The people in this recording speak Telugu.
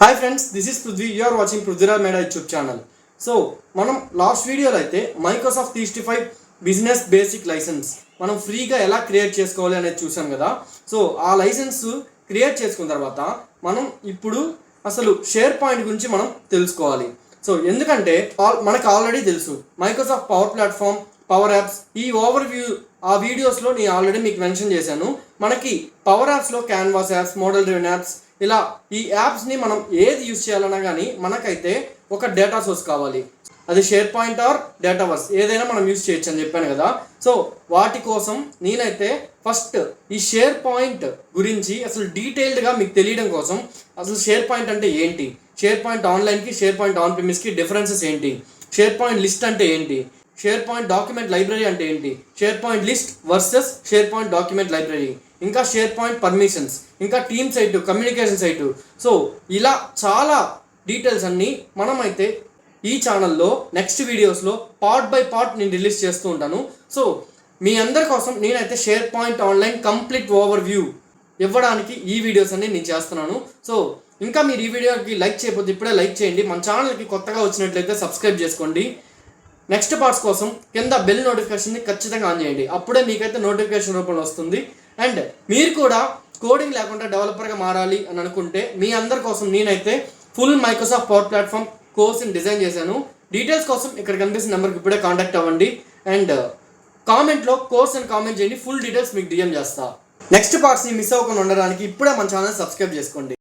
Hi friends, this is Prithvi. You are watching Prithviraj Meda YouTube channel. So మనం లాస్ట్ వీడియోలో అయితే మైక్రోసాఫ్ట్ 365 బిజినెస్ బేసిక్ లైసెన్స్ మనం ఫ్రీగా ఎలా క్రియేట్ చేసుకోవాలి అనేది చూసాం కదా. సో ఆ లైసెన్స్ క్రియేట్ చేసుకున్న తర్వాత మనం ఇప్పుడు అసలు షేర్ పాయింట్ గురించి మనం తెలుసుకోవాలి. సో ఎందుకంటే మనకు ఆల్రెడీ తెలుసు Microsoft power platform, power apps, ఈ ఓవర్ వ్యూ ఆ వీడియోస్లో నేను ఆల్రెడీ మీకు మెన్షన్ చేశాను. మనకి పవర్ యాప్స్లో canvas apps, model driven apps, ఇలా ఈ యాప్స్ని మనం ఏది యూజ్ చేయాలన్నా కానీ మనకైతే ఒక డేటా సోర్స్ కావాలి. అది షేర్ పాయింట్ ఆర్ డేటావర్స్ ఏదైనా మనం యూజ్ చేయొచ్చు అని చెప్పాను కదా. సో వాటి కోసం నేనైతే ఫస్ట్ ఈ షేర్ పాయింట్ గురించి అసలు డీటెయిల్డ్గా మీకు తెలియడం కోసం అసలు షేర్ పాయింట్ అంటే ఏంటి, షేర్ పాయింట్ ఆన్లైన్కి, షేర్ పాయింట్ ఆన్ ప్రిమిస్కి డిఫరెన్సెస్ ఏంటి, షేర్ పాయింట్ లిస్ట్ అంటే ఏంటి, షేర్ పాయింట్ డాక్యుమెంట్ లైబ్రరీ అంటే ఏంటి, SharePoint list versus SharePoint document library, ఇంకా షేర్ పాయింట్ పర్మిషన్స్, ఇంకా team site, communication site. So ఇలా చాలా డీటెయిల్స్ అన్నీ మనమైతే ఈ ఛానల్లో నెక్స్ట్ వీడియోస్లో పార్ట్ బై పార్ట్ నేను రిలీజ్ చేస్తూ ఉంటాను. సో మీ అందరి కోసం నేనైతే SharePoint online complete overview ఇవ్వడానికి ఈ వీడియోస్ అన్ని నేను చేస్తున్నాను. సో ఇంకా మీరు ఈ వీడియోకి లైక్ చేయకపోతే ఇప్పుడే లైక్ చేయండి. మన ఛానల్కి కొత్తగా వచ్చినట్లయితే సబ్స్క్రైబ్ చేసుకోండి. నెక్స్ట్ పార్ట్స్ కోసం కింద బెల్ నోటిఫికేషన్ని ఖచ్చితంగా ఆన్ చేయండి. అప్పుడే మీకైతే నోటిఫికేషన్ రూపంలో వస్తుంది. అండ్ మీరు కూడా కోడింగ్ లేకుండా డెవలపర్గా మారాలి అని అనుకుంటే మీ అందరి కోసం నేనైతే ఫుల్ మైక్రోసాఫ్ట్ పవర్ ప్లాట్ఫామ్ కోర్స్ని డిజైన్ చేశాను. డీటెయిల్స్ కోసం ఇక్కడ కనిపిస్తున్న నెంబర్కి ఇప్పుడే కాంటాక్ట్ అవ్వండి. అండ్ కామెంట్లో కోర్స్ అని కామెంట్ చేయండి, ఫుల్ డీటెయిల్స్ మీకు డిఎం చేస్తా. నెక్స్ట్ పార్ట్స్ని మిస్ అవ్వకుండా ఉండడానికి ఇప్పుడే మన ఛానల్ సబ్స్క్రైబ్ చేసుకోండి.